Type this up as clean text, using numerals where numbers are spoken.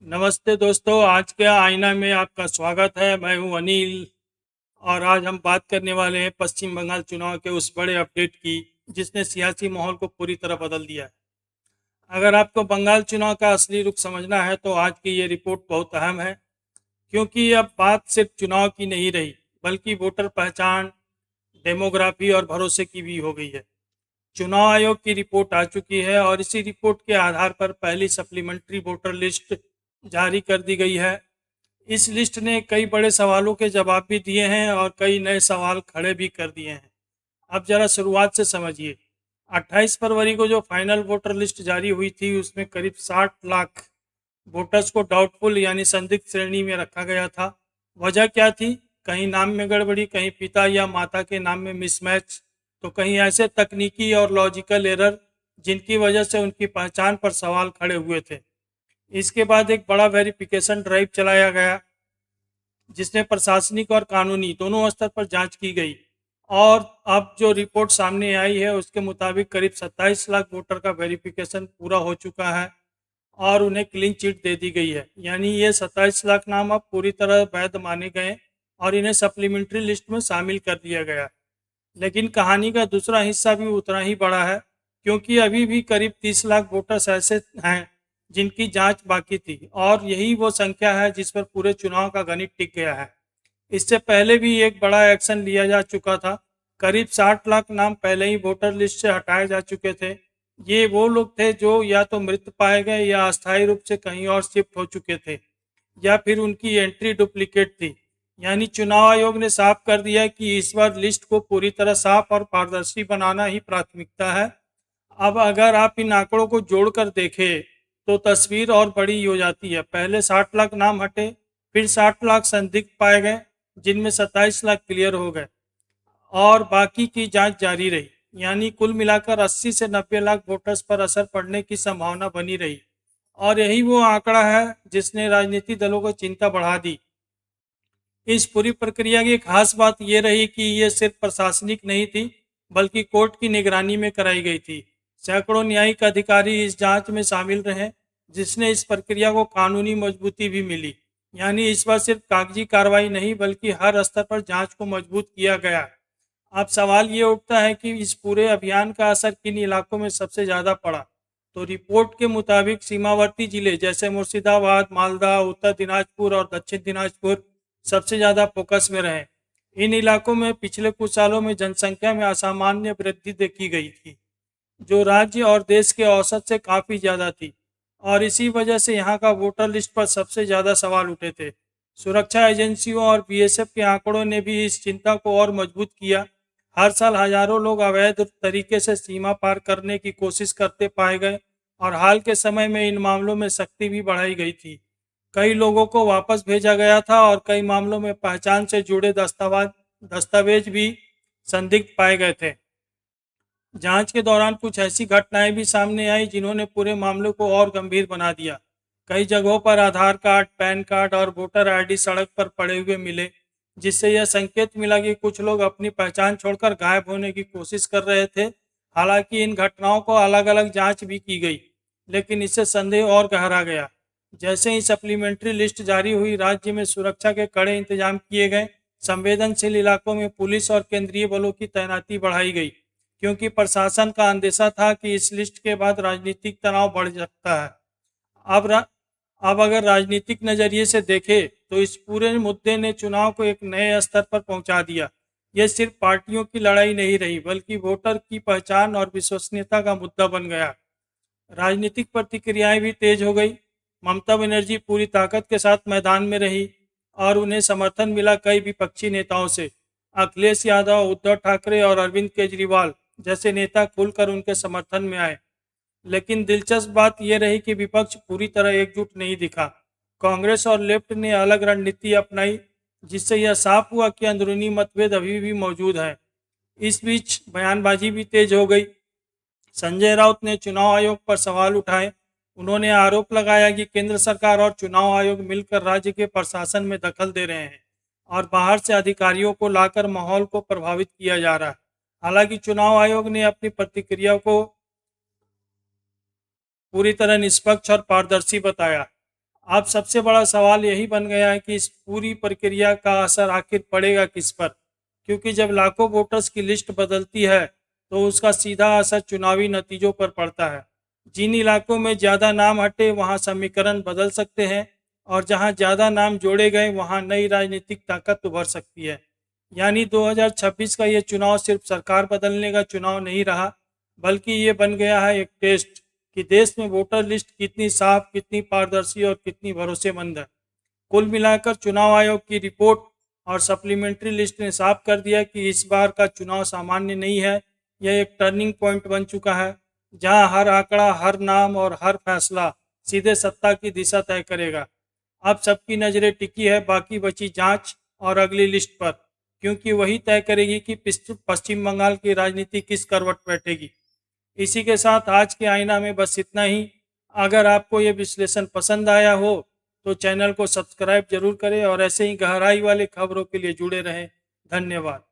नमस्ते दोस्तों, आज के आईना में आपका स्वागत है। मैं हूं अनिल और आज हम बात करने वाले हैं पश्चिम बंगाल चुनाव के उस बड़े अपडेट की जिसने सियासी माहौल को पूरी तरह बदल दिया है। अगर आपको बंगाल चुनाव का असली रुख समझना है तो आज की ये रिपोर्ट बहुत अहम है, क्योंकि अब बात सिर्फ चुनाव की नहीं रही बल्कि वोटर पहचान, डेमोग्राफी और भरोसे की भी हो गई है। चुनाव आयोग की रिपोर्ट आ चुकी है और इसी रिपोर्ट के आधार पर पहली सप्लीमेंट्री वोटर लिस्ट जारी कर दी गई है। इस लिस्ट ने कई बड़े सवालों के जवाब भी दिए हैं और कई नए सवाल खड़े भी कर दिए हैं। अब जरा शुरुआत से समझिए। 28 फरवरी को जो फाइनल वोटर लिस्ट जारी हुई थी उसमें करीब 60 लाख वोटर्स को डाउटफुल यानी संदिग्ध श्रेणी में रखा गया था। वजह क्या थी? कहीं नाम में गड़बड़ी, कहीं पिता या माता के नाम में मिसमैच, तो कहीं ऐसे तकनीकी और लॉजिकल एरर जिनकी वजह से उनकी पहचान पर सवाल खड़े हुए थे। इसके बाद एक बड़ा वेरिफिकेशन ड्राइव चलाया गया जिसमें प्रशासनिक और कानूनी दोनों स्तर पर जांच की गई और अब जो रिपोर्ट सामने आई है उसके मुताबिक करीब 27 लाख वोटर का वेरिफिकेशन पूरा हो चुका है और उन्हें क्लीन चिट दे दी गई है। यानी ये 27 लाख नाम अब पूरी तरह वैध माने गए और इन्हें सप्लीमेंट्री लिस्ट में शामिल कर दिया गया। लेकिन कहानी का दूसरा हिस्सा भी उतना ही बड़ा है, क्योंकि अभी भी करीब 30 लाख वोटर्स ऐसे हैं जिनकी जांच बाकी थी और यही वो संख्या है जिस पर पूरे चुनाव का गणित टिक गया है। इससे पहले भी एक बड़ा एक्शन लिया जा चुका था। करीब 60 लाख नाम पहले ही वोटर लिस्ट से हटाए जा चुके थे। ये वो लोग थे जो या तो मृत पाए गए या अस्थायी रूप से कहीं और शिफ्ट हो चुके थे या फिर उनकी एंट्री डुप्लीकेट थी। यानी चुनाव आयोग ने साफ कर दिया कि इस बार लिस्ट को पूरी तरह साफ और पारदर्शी बनाना ही प्राथमिकता है। अब अगर आप इन आंकड़ों को जोड़कर देखें तो तस्वीर और बड़ी हो जाती है। पहले 60 लाख नाम हटे, फिर 60 लाख संदिग्ध पाए गए जिनमें 27 लाख क्लियर हो गए और बाकी की जांच जारी रही। यानी कुल मिलाकर 80 से 90 लाख वोटर्स पर असर पड़ने की संभावना बनी रही और यही वो आंकड़ा है जिसने राजनीतिक दलों को चिंता बढ़ा दी। इस पूरी प्रक्रिया की खास बात ये रही कि ये सिर्फ प्रशासनिक नहीं थी बल्कि कोर्ट की निगरानी में कराई गई थी। सैकड़ों न्यायिक अधिकारी इस जांच में शामिल रहे जिसने इस प्रक्रिया को कानूनी मजबूती भी मिली। यानी इस बार सिर्फ कागजी कार्रवाई नहीं बल्कि हर स्तर पर जांच को मजबूत किया गया। अब सवाल ये उठता है कि इस पूरे अभियान का असर किन इलाकों में सबसे ज़्यादा पड़ा। तो रिपोर्ट के मुताबिक सीमावर्ती जिले जैसे मुर्शिदाबाद, मालदा, उत्तर दिनाजपुर और दक्षिण दिनाजपुर सबसे ज़्यादा फोकस में रहे। इन इलाकों में पिछले कुछ सालों में जनसंख्या में असामान्य वृद्धि देखी गई थी, जो राज्य और देश के औसत से काफ़ी ज़्यादा थी और इसी वजह से यहाँ का वोटर लिस्ट पर सबसे ज़्यादा सवाल उठे थे। सुरक्षा एजेंसियों और बीएसएफ के आंकड़ों ने भी इस चिंता को और मजबूत किया। हर साल हजारों लोग अवैध तरीके से सीमा पार करने की कोशिश करते पाए गए और हाल के समय में इन मामलों में सख्ती भी बढ़ाई गई थी। कई लोगों को वापस भेजा गया था और कई मामलों में पहचान से जुड़े दस्तावेज भी संदिग्ध पाए गए थे। जांच के दौरान कुछ ऐसी घटनाएं भी सामने आई जिन्होंने पूरे मामले को और गंभीर बना दिया। कई जगहों पर आधार कार्ड, पैन कार्ड और वोटर आईडी सड़क पर पड़े हुए मिले, जिससे यह संकेत मिला कि कुछ लोग अपनी पहचान छोड़कर गायब होने की कोशिश कर रहे थे। हालांकि इन घटनाओं को अलग अलग जांच भी की गई, लेकिन इससे संदेह और गहरा गया। जैसे ही सप्लीमेंट्री लिस्ट जारी हुई, राज्य में सुरक्षा के कड़े इंतजाम किए गए। संवेदनशील इलाकों में पुलिस और केंद्रीय बलों की तैनाती बढ़ाई गई, क्योंकि प्रशासन का अंदेशा था कि इस लिस्ट के बाद राजनीतिक तनाव बढ़ सकता है। अब रा, अब अगर राजनीतिक नज़रिए से देखें तो इस पूरे मुद्दे ने चुनाव को एक नए स्तर पर पहुंचा दिया। यह सिर्फ पार्टियों की लड़ाई नहीं रही बल्कि वोटर की पहचान और विश्वसनीयता का मुद्दा बन गया। राजनीतिक प्रतिक्रियाएं भी तेज हो गई। ममता बनर्जी पूरी ताकत के साथ मैदान में रही और उन्हें समर्थन मिला कई विपक्षी नेताओं से। अखिलेश यादव, उद्धव ठाकरे और अरविंद केजरीवाल जैसे नेता खुलकर उनके समर्थन में आए। लेकिन दिलचस्प बात यह रही कि विपक्ष पूरी तरह एकजुट नहीं दिखा। कांग्रेस और लेफ्ट ने अलग रणनीति अपनाई, जिससे यह साफ हुआ कि अंदरूनी मतभेद अभी भी मौजूद है। इस बीच बयानबाजी भी तेज हो गई। संजय राउत ने चुनाव आयोग पर सवाल उठाए। उन्होंने आरोप लगाया कि केंद्र सरकार और चुनाव आयोग मिलकर राज्य के प्रशासन में दखल दे रहे हैं और बाहर से अधिकारियों को लाकर माहौल को प्रभावित किया जा रहा है। हालांकि चुनाव आयोग ने अपनी प्रतिक्रिया को पूरी तरह निष्पक्ष और पारदर्शी बताया। अब सबसे बड़ा सवाल यही बन गया है कि इस पूरी प्रक्रिया का असर आखिर पड़ेगा किस पर, क्योंकि जब लाखों वोटर्स की लिस्ट बदलती है तो उसका सीधा असर चुनावी नतीजों पर पड़ता है। जिन इलाकों में ज़्यादा नाम हटे वहां समीकरण बदल सकते हैं, और जहां ज़्यादा नाम जोड़े गए वहां नई राजनीतिक ताकत उभर सकती है। यानी 2026 का ये चुनाव सिर्फ सरकार बदलने का चुनाव नहीं रहा, बल्कि ये बन गया है एक टेस्ट कि देश में वोटर लिस्ट कितनी साफ, कितनी पारदर्शी और कितनी भरोसेमंद है। कुल मिलाकर चुनाव आयोग की रिपोर्ट और सप्लीमेंट्री लिस्ट ने साफ कर दिया कि इस बार का चुनाव सामान्य नहीं है, यह एक टर्निंग पॉइंट बन चुका है, जहां हर आंकड़ा, हर नाम और हर फैसला सीधे सत्ता की दिशा तय करेगा। अब सबकी नज़रें टिकी है बाकी बची जांच और अगली लिस्ट पर, क्योंकि वही तय करेगी कि पश्चिम बंगाल की राजनीति किस करवट बैठेगी। इसी के साथ आज के आईना में बस इतना ही। अगर आपको ये विश्लेषण पसंद आया हो तो चैनल को सब्सक्राइब जरूर करें और ऐसे ही गहराई वाले खबरों के लिए जुड़े रहें। धन्यवाद।